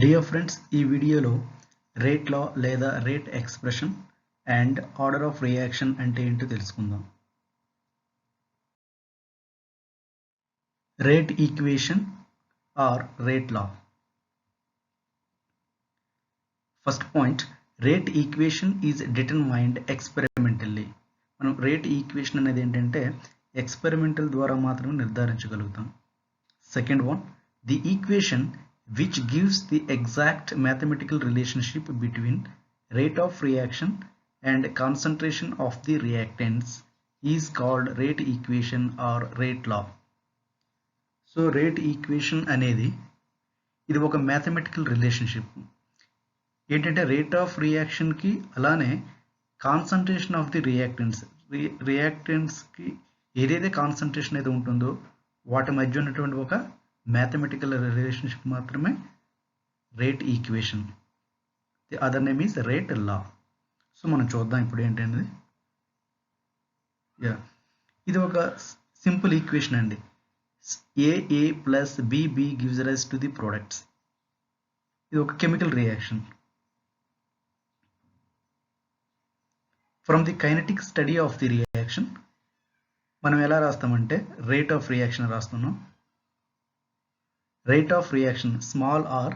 Dear friends, ఈ వీడియోలో rate law లేదా rate expression and order of reaction అంటే ఏంటో తెలుసుకుందాం. Rate equation or rate law. First point, rate equation is determined experimentally. మనం rate equation అనేది ఏంటంటే ఎక్స్పెరిమెంటల్ ద్వారా మాత్రమే నిర్ధారించగలుగుతాం. Second one, the equation which gives the exact mathematical relationship between rate of reaction and concentration of the reactants is called rate equation or rate law. So rate equation అనేది ఇది ఒక mathematical relationship. ఏంటంటే rate of రియాక్షన్కి అలానే concentration of the రియాక్టెంట్స్కి ఏదైతే concentration అయితే ఉంటుందో వాటి మధ్య ఉన్నటువంటి ఒక మ్యాథమెటికల్ రిలేషన్షిప్ మాత్రమే rate equation. The other name is rate law. So మనం చూద్దాం ఇప్పుడు ఏంటనేది. ఇది ఒక సింపుల్ ఈక్వేషన్ అండి. A plus B gives rise to the products. ఇది ఒక chemical reaction. From the kinetic study of the reaction మనం ఎలా రాస్తామంటే రేట్ ఆఫ్ రియాక్షన్ రాస్తున్నాం. Rate of reaction, small r,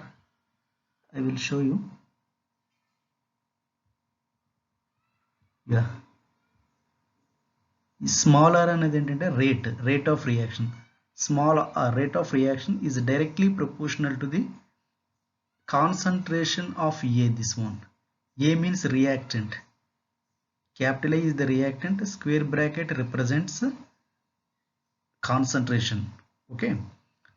I will show you. Small r అనేది ఏంటంటే rate of reaction. Small r, rate of reaction is directly proportional to the concentration of A, this one. A means reactant. Capital A is the reactant, square bracket represents concentration. Okay.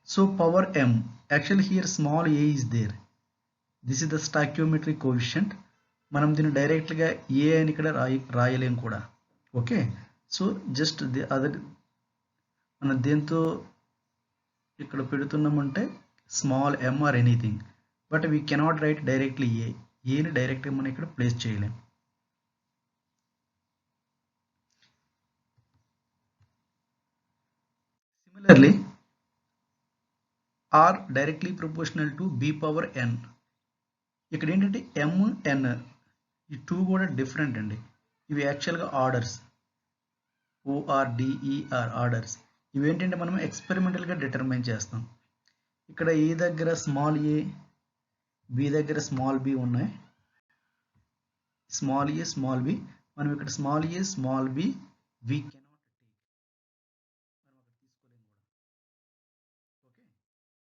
So power m, actually here small a is there. This is the stoichiometric coefficient. మనం దీన్ని డైరెక్ట్గా ఏ అని ఇక్కడ రాయలేం కూడా. Okay, so just the other మనం దేంతో ఇక్కడ పెడుతున్నామంటే small M or anything, but we cannot write directly any డైరెక్ట్గా మనం ఇక్కడ ప్లేస్ చేయలేం. Similarly R directly proportional to B power N. ఇక్కడ ఏంటంటే ఎంఎన్ ఈ టూ కూడా డిఫరెంట్ అండి. ఇవి యాక్చువల్గా ఆర్డర్స్, ఓఆర్డిఈఆర్ ఆర్డర్స్. ఇవి ఏంటంటే మనం ఎక్స్పెరిమెంటల్గా డిటర్మైన్ చేస్తాం. ఇక్కడ ఏ దగ్గర స్మాల్ ఏ, బి దగ్గర స్మాల్ బి ఉన్నాయి. స్మాల్ ఏ స్మాల్ బి, మనం ఇక్కడ small A small B we cannot take, మనం అక్కడ తీసుకోలేము కూడా. Okay,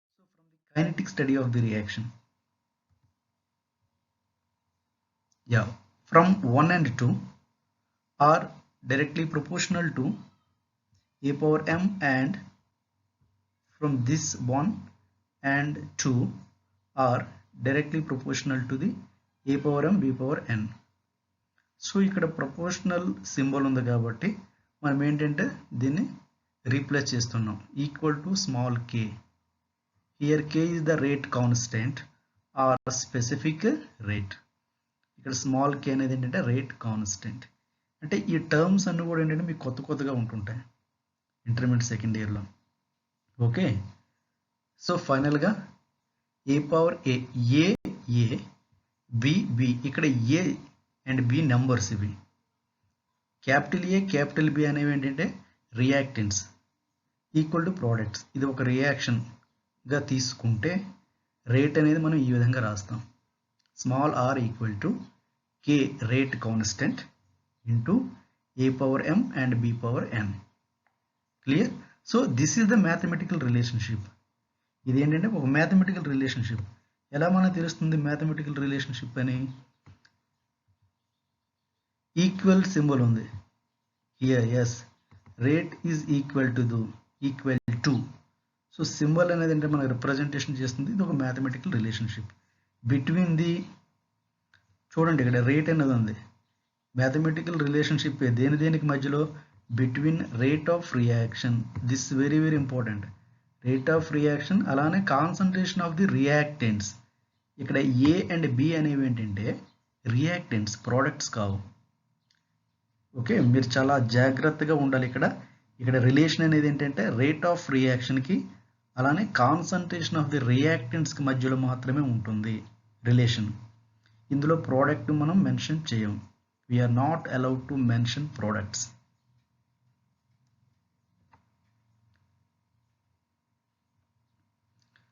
so from the kinetic study of the reaction, from 1 and 2 are directly proportional to a power m, and from this 1 and 2 are directly proportional to the a power m b power n. So ఇక్కడ proportional symbol ఉంది కాబట్టి మనం ఏంటంటే దీన్ని replace చేస్తున్నాం. Equal to small k. Here k is the rate constant or specific rate. ఇక్కడ small కే అనేది ఏంటంటే రేట్ కాన్స్టెంట్. అంటే ఈ టర్మ్స్ అన్ని కూడా ఏంటంటే మీకు కొత్తగా ఉంటుంటాయి ఇంటర్మీడియట్ సెకండ్ ఇయర్లో. ఓకే, సో ఫైనల్గా ఏ పవర్ ఏ బి, ఇక్కడ ఏ అండ్ బి నెంబర్స్, ఇవి క్యాపిటల్ ఏ క్యాపిటల్ బి అనేవి ఏంటంటే రియాక్టెంట్స్ ఈక్వల్ టు ప్రోడక్ట్స్. ఇది ఒక రియాక్షన్గా తీసుకుంటే రేట్ అనేది మనం ఈ విధంగా రాస్తాం. Small R equal to k rate constant into a power m and b power n. Clear? So this is the mathematical relationship. ఇది ఏంటంటే ఒక మ్యాథమెటికల్ రిలేషన్షిప్. ఎలా మనకు తెలుస్తుంది మ్యాథమెటికల్ రిలేషన్షిప్ అని? ఈక్వల్ సింబల్ ఉంది here. Yes, rate is equal to. So symbol అనేది అంటే మనకు రిప్రజెంటేషన్ చేస్తుంది. ఇది ఒక మ్యాథమెటికల్ రిలేషన్షిప్ బిట్వీన్ ది, చూడండి ఇక్కడ రేట్ అనేది ఉంది. మ్యాథమెటికల్ రిలేషన్షిప్ దేనికి మధ్యలో? Between rate of reaction. This very important. Rate of reaction అలానే కాన్సన్ట్రేషన్ ఆఫ్ ది రియాక్టెంట్స్. ఇక్కడ ఏ అండ్ బి అనేవి ఏంటంటే రియాక్టెంట్స్, ప్రోడక్ట్స్ కావు. ఓకే, మీరు చాలా జాగ్రత్తగా ఉండాలి. ఇక్కడ రిలేషన్ అనేది ఏంటంటే రేట్ ఆఫ్ రియాక్షన్కి అలానే కాన్సంట్రేషన్ ఆఫ్ ది రియాక్టెంట్స్కి మధ్యలో మాత్రమే ఉంటుంది రిలేషన్. ఇందులో ప్రోడక్ట్ మనం మెన్షన్ చేయం. We are not allowed to mention products.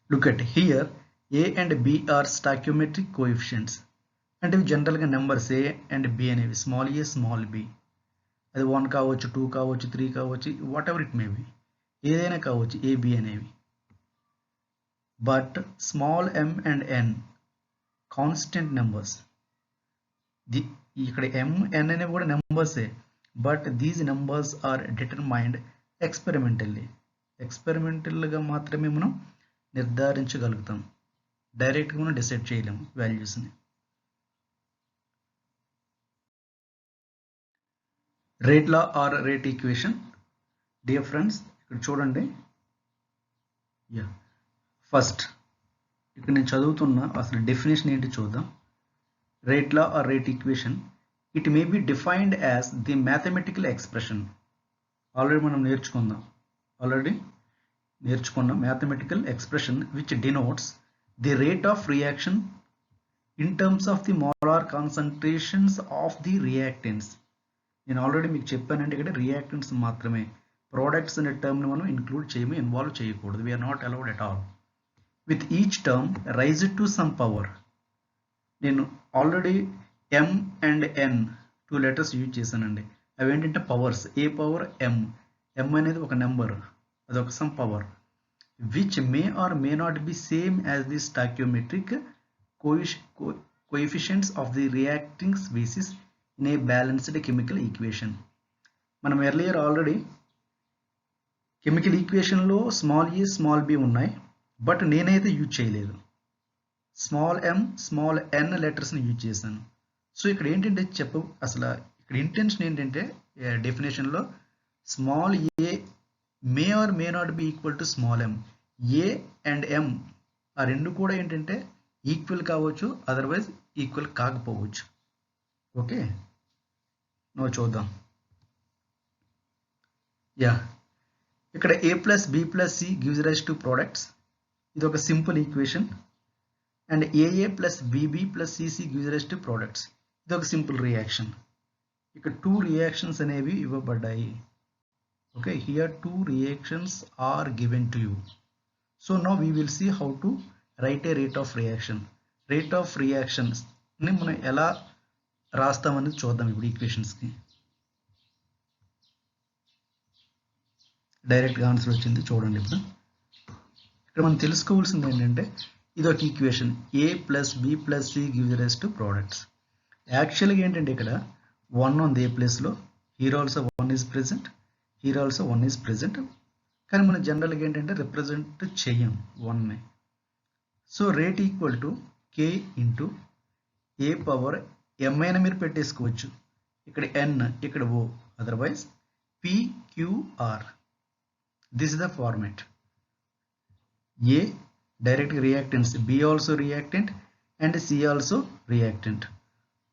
Look at here, A and B are stoichiometric coefficients. అంటే ఇవి జనరల్గా నెంబర్స్ A అండ్ B అనేవి స్మాల్ a స్మాల్ b. అది 1 కావచ్చు, 2 కావచ్చు, 3 కావచ్చు, whatever it may be, ఏదైనా కావచ్చు A B అనేవి. But small m and n constant numbers. ఇక్కడ m n అనేవి కూడా నెంబర్సే, but these numbers are determined experimentally. ఎక్స్పెరిమెంటల్గా మాత్రమే మనం నిర్ధారించగలుగుతాం. డైరెక్ట్గా మనం డిసైడ్ చేయలేము వాల్యూస్ని. Rate law or rate equation. Dear friends, ఇక్కడ చూడండి. ఫస్ట్ ఇక్కడ నేను చదువుతున్న అసలు డెఫినేషన్ ఏంటి చూద్దాం. Rate law or rate equation, it may be defined as the mathematical expression. Already మనం నేర్చుకున్న mathematical expression which denotes the rate of reaction in terms of the molar concentrations of the reactants. నేను already మీకు చెప్పానంటే ఇక్కడ reactants మాత్రమే, products అనే టర్మ్ని మనం include చేయము, ఇన్వాల్వ్ చేయకూడదు. We are not allowed at all. With each term rise to some power. నేను already m and n 2 letters use చేశానండి. అవి ఏంటంటే powers. A power m. m అనేది ఒక నెంబర్, అదొక some power, which may or may not be same as the stoichiometric coefficients of the reacting species in a balanced chemical equation. మనం earlier already chemical ఈక్వేషన్లో small A small B ఉన్నాయి, but నేనైతే use చేయలేదు. Small m small n లెటర్స్ని use చేశాను. So ఇక్కడ ఏంటంటే అసలు ఇక్కడ ఇంటెన్షన్ ఏంటంటే డెఫినేషన్లో small A may or may not be equal to small m. A and m ఆ రెండు కూడా ఏంటంటే ఈక్వల్ కావచ్చు, అదర్వైజ్ ఈక్వల్ కాకపోవచ్చు. ఓకే, నో చూద్దాం. ఇక్కడ a plus b plus c gives rise to products. ఇది ఒక simple equation. And AA plus BB plus CC gives rise to products. ఇది ఒక సింపుల్ రియాక్షన్. ఇక్కడ 2 రియాక్షన్స్ అనేవి ఇవ్వబడ్డాయి. Okay, here 2 reactions are given to you. So now we will see how to write a rate of reaction. Rate of reactions ni మనం ఎలా రాస్తామనేది చూద్దాం ఇప్పుడు ఈక్వేషన్స్కి. డైరెక్ట్గా ఆన్సర్ వచ్చింది చూడండి. ఇప్పుడు ఇక్కడ మనం తెలుసుకోవాల్సింది ఏంటంటే ఇది ఒక equation, A plus B plus C gives rise to products. యాక్చువల్గా ఏంటంటే ఇక్కడ 1 ఉంది ఏ ప్లేస్లో, here also 1 is present, here also 1 is present. కానీ మనం జనరల్గా ఏంటంటే రిప్రజెంట్ చెయ్యం 1ని. So rate equal to K into A power m అయినా మీరు పెట్టేసుకోవచ్చు. ఇక్కడ n, ఇక్కడ O, otherwise PQR. This is the format. A direct reactants, B also reactant and C also reactant.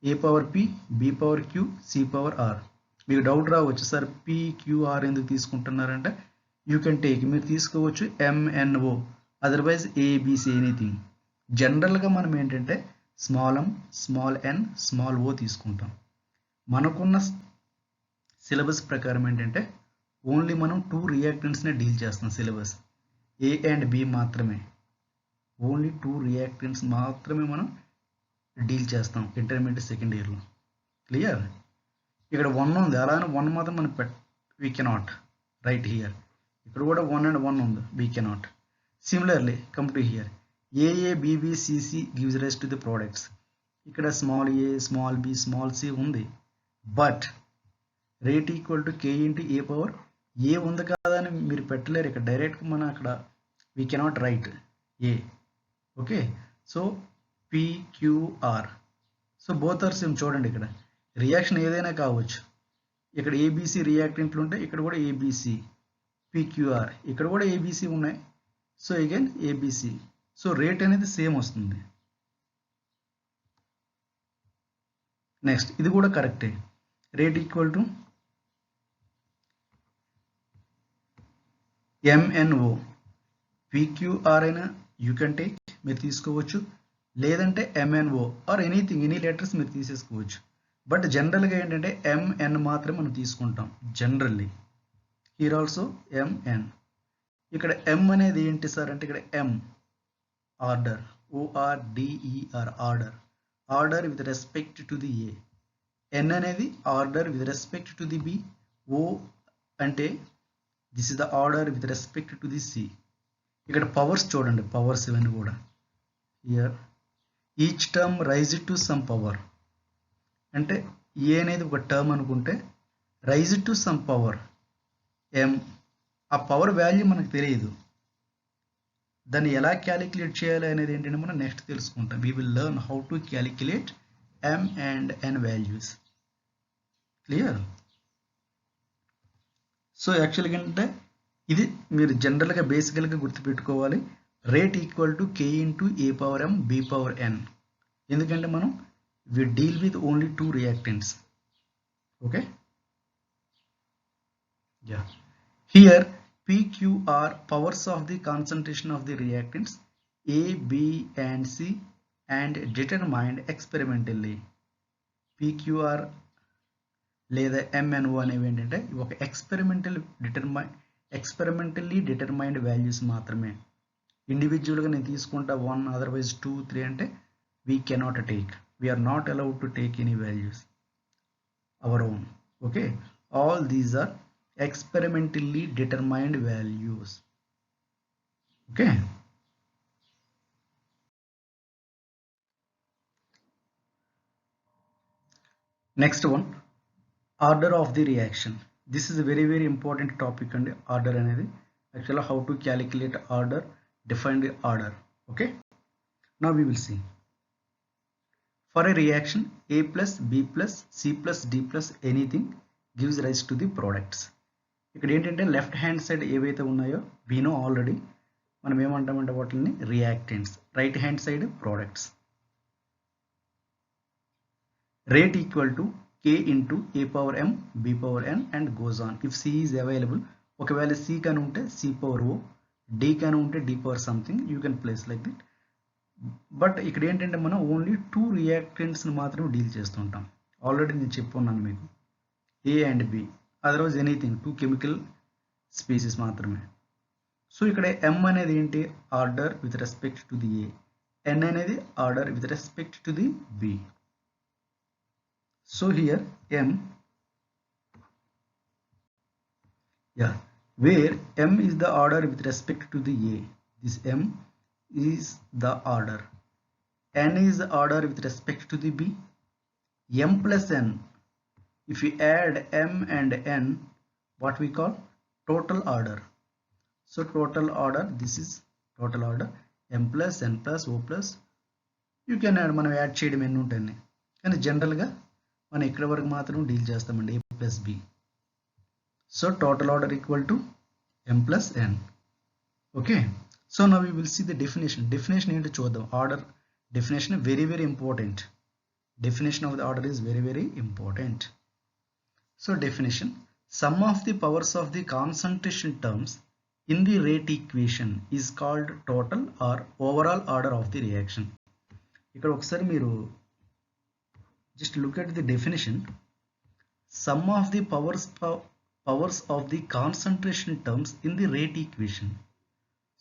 A power P, B power Q, C power R. మీకు doubt రావచ్చు, sir PQR ఎందుకు తీసుకుంటున్నారంటే you can take, మీరు తీసుకోవచ్చు MNO, otherwise ABC, anything. జనరల్గా మనం ఏంటంటే small m small n small o తీసుకుంటాం. మనకున్న సిలబస్ ప్రకారం ఏంటంటే ఓన్లీ మనం 2 రియాక్టెంట్స్నే డీల్ చేస్తాం. సిలబస్ A అండ్ B మాత్రమే, ఓన్లీ 2 రియాక్టెంట్స్ మాత్రమే మనం డీల్ చేస్తాం ఇంటర్మీడియట్ సెకండ్ ఇయర్లో. క్లియర్? ఇక్కడ 1 ఉంది, అలానే 1 మాత్రం మనం వీ కెనాట్ రైట్ హియర్. ఇక్కడ కూడా 1 and 1 ఉంది, we cannot. Similarly come to here, AA BB CC gives rise to the products. ఇక్కడ small a small b small c ఉంది, but rate equal to K into A power A ఉంది కదా అని మీరు పెట్టలేరు. ఇక్కడ డైరెక్ట్గా మనం అక్కడ we cannot write A. Okay, so PQR. So both are same. చూడండి ఇక్కడ రియాక్షన్ ఏదైనా కావచ్చు. ఇక్కడ ABC రియాక్టెంట్లు ఉంటాయి, ఇక్కడ కూడా ABC, PQR, ఇక్కడ కూడా ABC ఉన్నాయి. So again ABC. So rate అనేది సేమ్ వస్తుంది. నెక్స్ట్ ఇది కూడా కరెక్టే. Rate equal to MNO PQR అయినా యూ కెన్ టేక్, మీరు తీసుకోవచ్చు, లేదంటే MNO or anything, any letters మీరు తీసేసుకోవచ్చు. బట్ జనరల్గా ఏంటంటే MN మాత్రం మనం తీసుకుంటాం జనరల్లీ. Here also MN. ఇక్కడ M అనేది ఏంటి సార్ అంటే ఇక్కడ M order, ORDER order, order with respect to the A. N అనేది order with respect to the B. O అంటే this is the order with respect to the C. ఇక్కడ powers చూడండి, powers ఇవన్నీ కూడా. Here each term rise to some power, అంటే A అనేది ఒక term అనుకుంటే raise to some power M. ఆ పవర్ వాల్యూ మనకు తెలియదు, దాన్ని ఎలా క్యాలిక్యులేట్ చేయాలి అనేది ఏంటంటే మనం నెక్స్ట్ తెలుసుకుంటాం. We will learn how to calculate M and N values. Clear? So యాక్చువల్గా ఏంటంటే ఇది మీరు జనరల్గా బేసికల్గా గుర్తుపెట్టుకోవాలి. Rate equal to K into A power M B power N. ఎందుకంటే మనం we deal with only two reactants. Okay, yeah. Here PQR powers of the concentration of the reactants A, B and C and determined experimentally. PQR లేదా MNO అనేవి ఏంటంటే ఒక experimentally determined values మాత్రమే. ఇండివిజువల్గా నేను తీసుకుంటా 1, అదర్వైజ్ 2, 3 అంటే we cannot take, we are not allowed to take any values our own. Okay, all these are experimentally determined values. Okay, next one, order of the reaction. This is a very very important topic and order అనేది actually how to calculate order, define the order. Okay, now we will see. For a reaction A plus B plus C plus D plus anything gives rise to the products. ఇక్కడ ఏంటంటే left hand side ఏవైతే ఉన్నాయో we know already, మనం ఏమంటామంటే వాటిని reactants, right hand side products. Rate equal to K into A power M B power N and goes on if C is available. ఒకవేళ C కానీ ఉంటే C పవర్ O, D కానీ ఉంటే D power something, you can place like that. But ఇక్కడ ఏంటంటే మనం only 2 రియాక్టెంట్స్ని మాత్రమే deal చేస్తుంటాం. ఆల్రెడీ నేను చెప్పున్నాను మీకు, A and B, otherwise anything 2 chemical species మాత్రమే. సో ఇక్కడ M అనేది ఏంటి, order with respect to the A, N అనేది order with respect to the B. So here M, yeah, where M is the order with respect to the A, this M is the order, N is the order with respect to the B, M plus N, if we add M and N, what we call total order. So total order, this is total order, M plus N plus O plus, you can add, మనం add చేయడం ఎన్ని ఉంటాయి, కానీ జనరల్గా మనం ఇక్కడ వరకు మాత్రం డీల్ చేస్తామండి, A plus B. So total order equal to M plus N. Okay, so now we will see the definition. Definition ఏంటో చూద్దాం. Order definition very very important. Definition of the order is very very important. So definition, sum of the powers of the concentration terms in the rate equation is called total or overall order of the reaction. ఇక్కడ ఒకసారి మీరు just look at the definition. Sum of the powers of the concentration terms in the rate equation.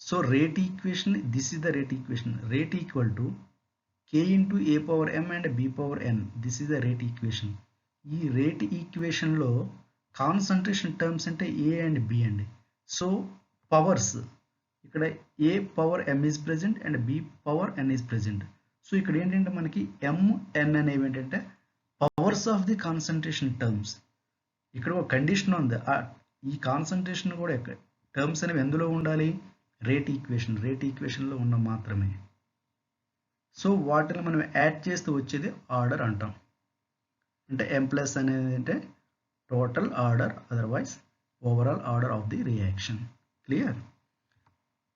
So rate equation, this is the rate equation. Rate equal to K into A power M and B power N. This is the rate equation. ఈ rate equation లో concentration terms అంటే A and B అండి. So powers, ఇక్కడ A power M is present and B power N is present. So ఇక్కడ ఏంటంటే మనకి MN అనేవి ఏంటంటే powers of the concentration terms. ఇక్కడ ఒక కండిషన్ ఉంది, ఈ కాన్సంట్రేషన్ కూడా టర్మ్స్ అనేవి ఎందులో ఉండాలి, రేట్ ఈక్వేషన్, రేట్ ఈక్వేషన్లో ఉన్న మాత్రమే. సో వాటిని మనం యాడ్ చేస్తూ వచ్చేది ఆర్డర్ అంటాం. అంటే M ప్లస్ అనేది అంటే total order, otherwise overall order of the reaction. Clear?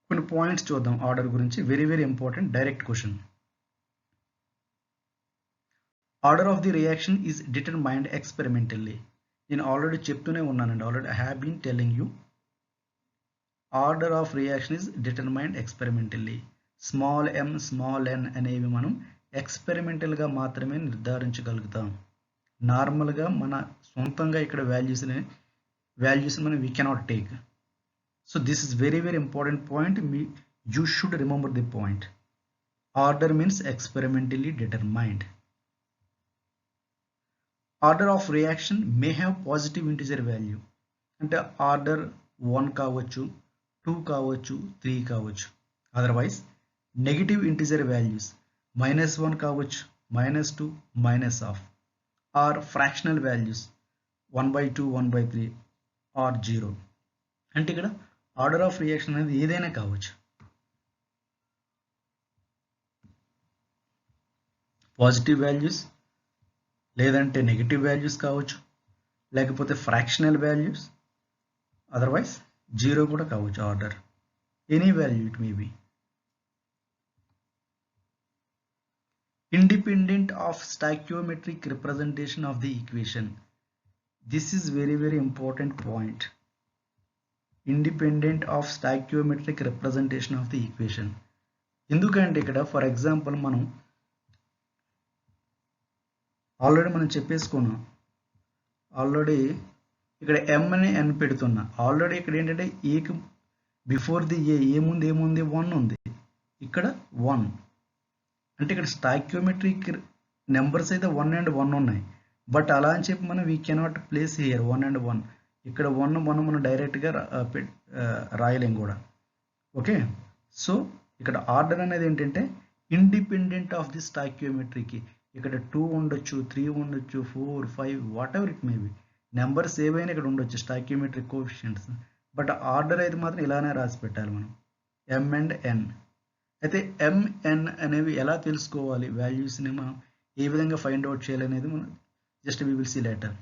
కొన్ని పాయింట్స్ చూద్దాం ఆర్డర్ గురించి, very very important, direct question. Order of the reaction is determined experimentally. నేను ఆల్రెడీ చెప్తూనే ఉన్నానండి, already I have been telling you. Order of reaction is determined experimentally. Small m small n అనేవి మనం ఎక్స్పెరిమెంటల్గా మాత్రమే నిర్ధారించగలుగుతాం. నార్మల్గా మన సొంతంగా ఇక్కడ వాల్యూస్ మనం we cannot take. So this is very very important point. You should remember the point. Order means experimentally determined. Order of reaction may have positive integer value. అంటే order 1 కావచ్చు, 2 కావచ్చు, 3 కావచ్చు. అదర్వైజ్ నెగిటివ్ ఇంటిజర్ వాల్యూస్ -1 కావచ్చు, -2, -1/2 are fractional values 1/2, 1/3 are 0. అంటే ఇక్కడ order of reaction అనేది ఏదైనా కావచ్చు. పాజిటివ్ వాల్యూస్, లేదంటే నెగిటివ్ వాల్యూస్ కావచ్చు, లేకపోతే ఫ్రాక్షనల్ వాల్యూస్, అదర్వైజ్ 0 కూడా కావచ్చు. Order any value it may B. Independent of stoichiometric representation of the equation. This is very very important point. Independent of stoichiometric representation of the equation. ఎందుకంటే ఇక్కడ for example మనం already చెప్పేసుకున్నాం. Already ఇక్కడ m అని n పెడుతున్నా. Already ఇక్కడ ఏంటంటే ఏకి before the ఏముంది 1 ఉంది. ఇక్కడ 1 అంటే ఇక్కడ స్టాయిక్యోమెట్రిక్ నెంబర్స్ అయితే 1 and 1 ఉన్నాయి. బట్ అలా అని చెప్పి మనం we cannot place here 1 and 1. ఇక్కడ 1 మనం డైరెక్ట్గా రాయలేం కూడా. ఓకే, సో ఇక్కడ ఆర్డర్ అనేది ఏంటంటే ఇండిపెండెంట్ ఆఫ్ ది స్టాయిక్యోమెట్రీకి. ఇక్కడ 2 ఉండొచ్చు, 3 ఉండొచ్చు, 4, 5 what ever it may B. Numbers ఏవైనా ఇక్కడ ఉండొచ్చు స్టాయిక్యోమెట్రిక్ కోఎఫిషియంట్స్. బట్ ఆర్డర్ అయితే మాత్రం ఇలానే రాసి పెట్టాలి మనం, m and n. అయితే m n అనేవి ఎలా తెలుసుకోవాలి, వాల్యూస్ని మనం ఏ విధంగా ఫైండ్ అవుట్ చేయాలనేది మనం just we will see later.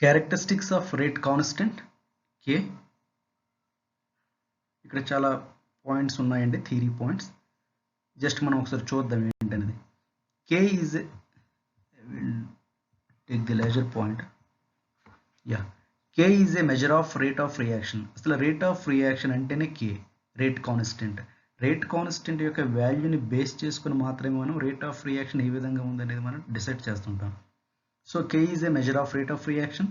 Characteristics of rate constant k. ఇక్కడ చాలా పాయింట్స్ ఉన్నాయండి, థియరీ పాయింట్స్. జస్ట్ మనం ఒకసారి చూద్దాం ఏంటనేది. k is take the laser point. k is a measure of rate of reaction. అసలు రేట్ ఆఫ్ రియాక్షన్ అంటేనే k, rate constant. Rate constant యొక్క వాల్యూని బేస్ చేసుకుని మాత్రమే మనం రేట్ ఆఫ్ రియాక్షన్ ఏ విధంగా ఉందనేది మనం డిసైడ్ చేస్తుంటాం. So k is a measure of rate of reaction.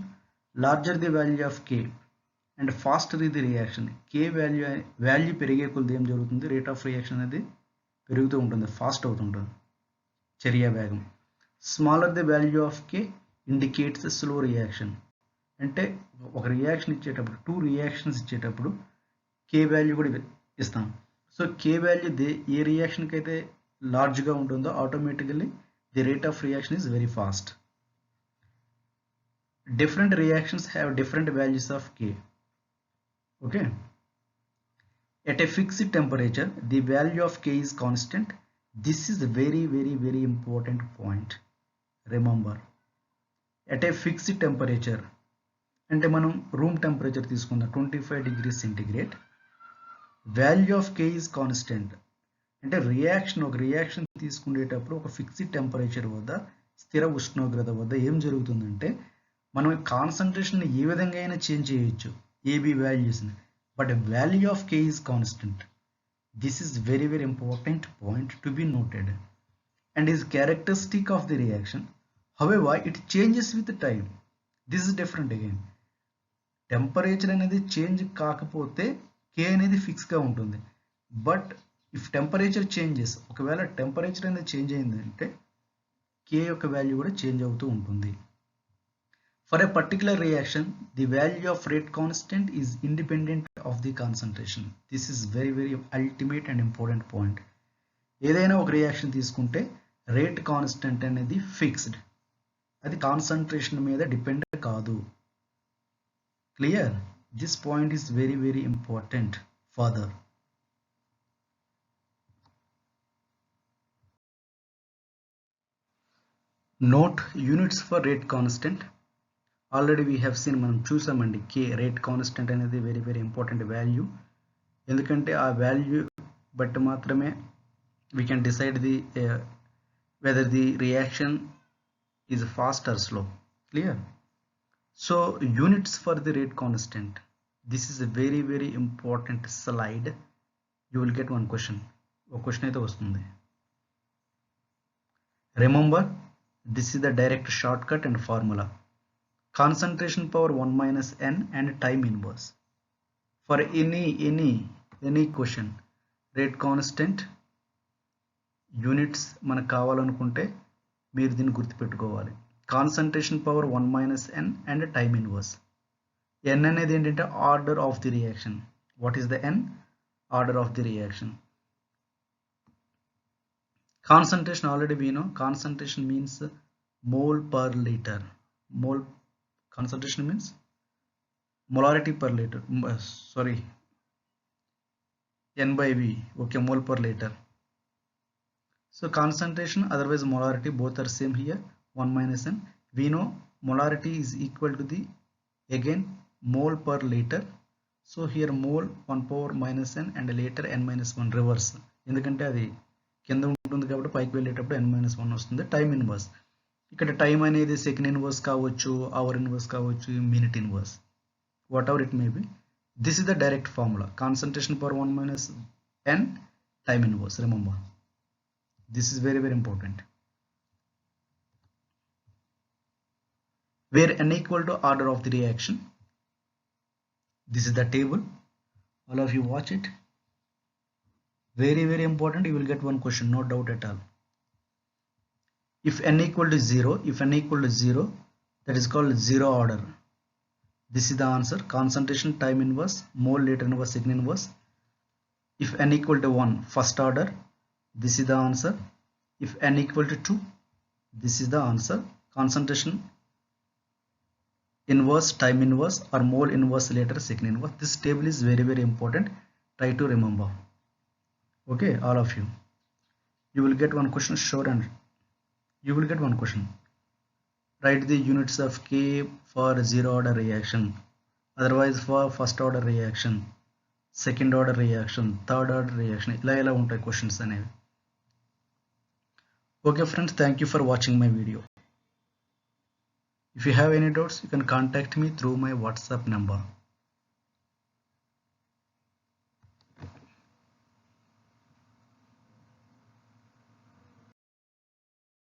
Larger the value of k and faster the reaction. k value పెరిగే కొద్ది ఏం జరుగుతుంది, రేట్ ఆఫ్ రియాక్షన్ అనేది పెరుగుతూ ఉంటుంది, ఫాస్ట్ అవుతుంటుంది, చర్య వేగం. Smaller the value of k indicates slow reaction. అంటే ఒక రియాక్షన్ ఇచ్చేటప్పుడు, 2 రియాక్షన్స్ ఇచ్చేటప్పుడు k వాల్యూ కూడా ఇస్తాం. సో k వాల్యూ ఏ రియాక్షన్కి అయితే లార్జ్గా ఉంటుందో automatically the rate of reaction is very fast. Different reactions have different values of k. Okay, at a fixed temperature the value of k is constant. This is a very very very important point. Remember, at a fixed temperature అంటే మనం room temperature తీసుకుందాం 25 degrees centigrade. Value of k is constant. అంటే ఒక reaction తీసుకునేటప్పుడు ఒక fixed temperature వద్ద, స్థిర ఉష్ణోగ్రత వద్ద ఏం జరుగుతుందంటే మనం కాన్సన్ట్రేషన్ ఏ విధంగా అయినా చేంజ్ చేయొచ్చు ఏబి వాల్యూస్ని, but value of k is constant. This is very very important point to be noted and is characteristic of the reaction. However it changes with time. This is different again. Temperature అనేది change కాకపోతే k అనేది ఫిక్స్గా ఉంటుంది. But if temperature changes, ఒకవేళ temperature అనేది change అయిందంటే k యొక్క value కూడా చేంజ్ అవుతూ ఉంటుంది. For a particular reaction, the value of rate constant is independent of the concentration. This is very very ultimate and important point. ఏదైనా ఒక reaction తీసుకుంటే రేట్ కాన్స్టెంట్ అనేది ఫిక్స్డ్, అది కాన్సన్ట్రేషన్ మీద డిపెండ్ కాదు. Clear? This point is very very important further. Note units for rate constant. Already we have seen, మనం చూసామండి k rate constant అనేది వెరీ వెరీ ఇంపార్టెంట్ వాల్యూ. ఎందుకంటే ఆ వాల్యూ బట్టి మాత్రమే we can decide the whether the reaction is fast or slow. Clear? So units for the rate constant, this is a very important slide. You will get one question, అయితే వస్తుంది. Remember, this is the direct shortcut and formula. Concentration power 1 minus n and time inverse. For any question, rate constant units మనకు కావాలనుకుంటే మీరు దీన్ని గుర్తుపెట్టుకోవాలి. Concentration power 1 minus N and time inverse. N అనేది ఏంటంటే order of the reaction. What is the N? Order of the reaction. Concentration already we know. Concentration means mole per liter. Mole concentration means molarity per liter. Sorry, n by v. Okay, mole per liter. So concentration, otherwise molarity, both are same here. 1 minus n. We know molarity is equal to the again mole per liter. So here mole 1 power minus n and liter n minus 1 reverse. ఎందుకంటే అది కింద ఉంటుంది కాబట్టి పైకి వెళ్ళేటప్పుడు n minus 1 వస్తుంది. Time inverse, ఇక్కడ time అనేది సెకండ్ ఇన్వర్స్ కావచ్చు, అవర్ ఇన్వర్స్ కావచ్చు, minute inverse, what ever it may B. This is the direct formula. Concentration power 1 minus n, time inverse. Remember, this is very important. Where n equal to order of the reaction. This is the table. All of you watch it. Very important. You will get one question, no doubt at all. If n equal to 0, that is called zero order. This is the answer. Concentration, time inverse, mole, liter inverse, second inverse. If n equal to 1, first order. This is the answer. If n equal to 2, this is the answer. Concentration inverse, time inverse, or mole inverse, liter, second inverse. This table is very important. Try to remember. Okay, all of you. You will get one question, sure, and you will get one question. Write the units of K for zero order reaction, otherwise for first order reaction, second order reaction, third order reaction. ఇలా ఉంటాయి questions అనేవి. Okay friends, thank you for watching my video. If you have any doubts, you can contact me through my WhatsApp number.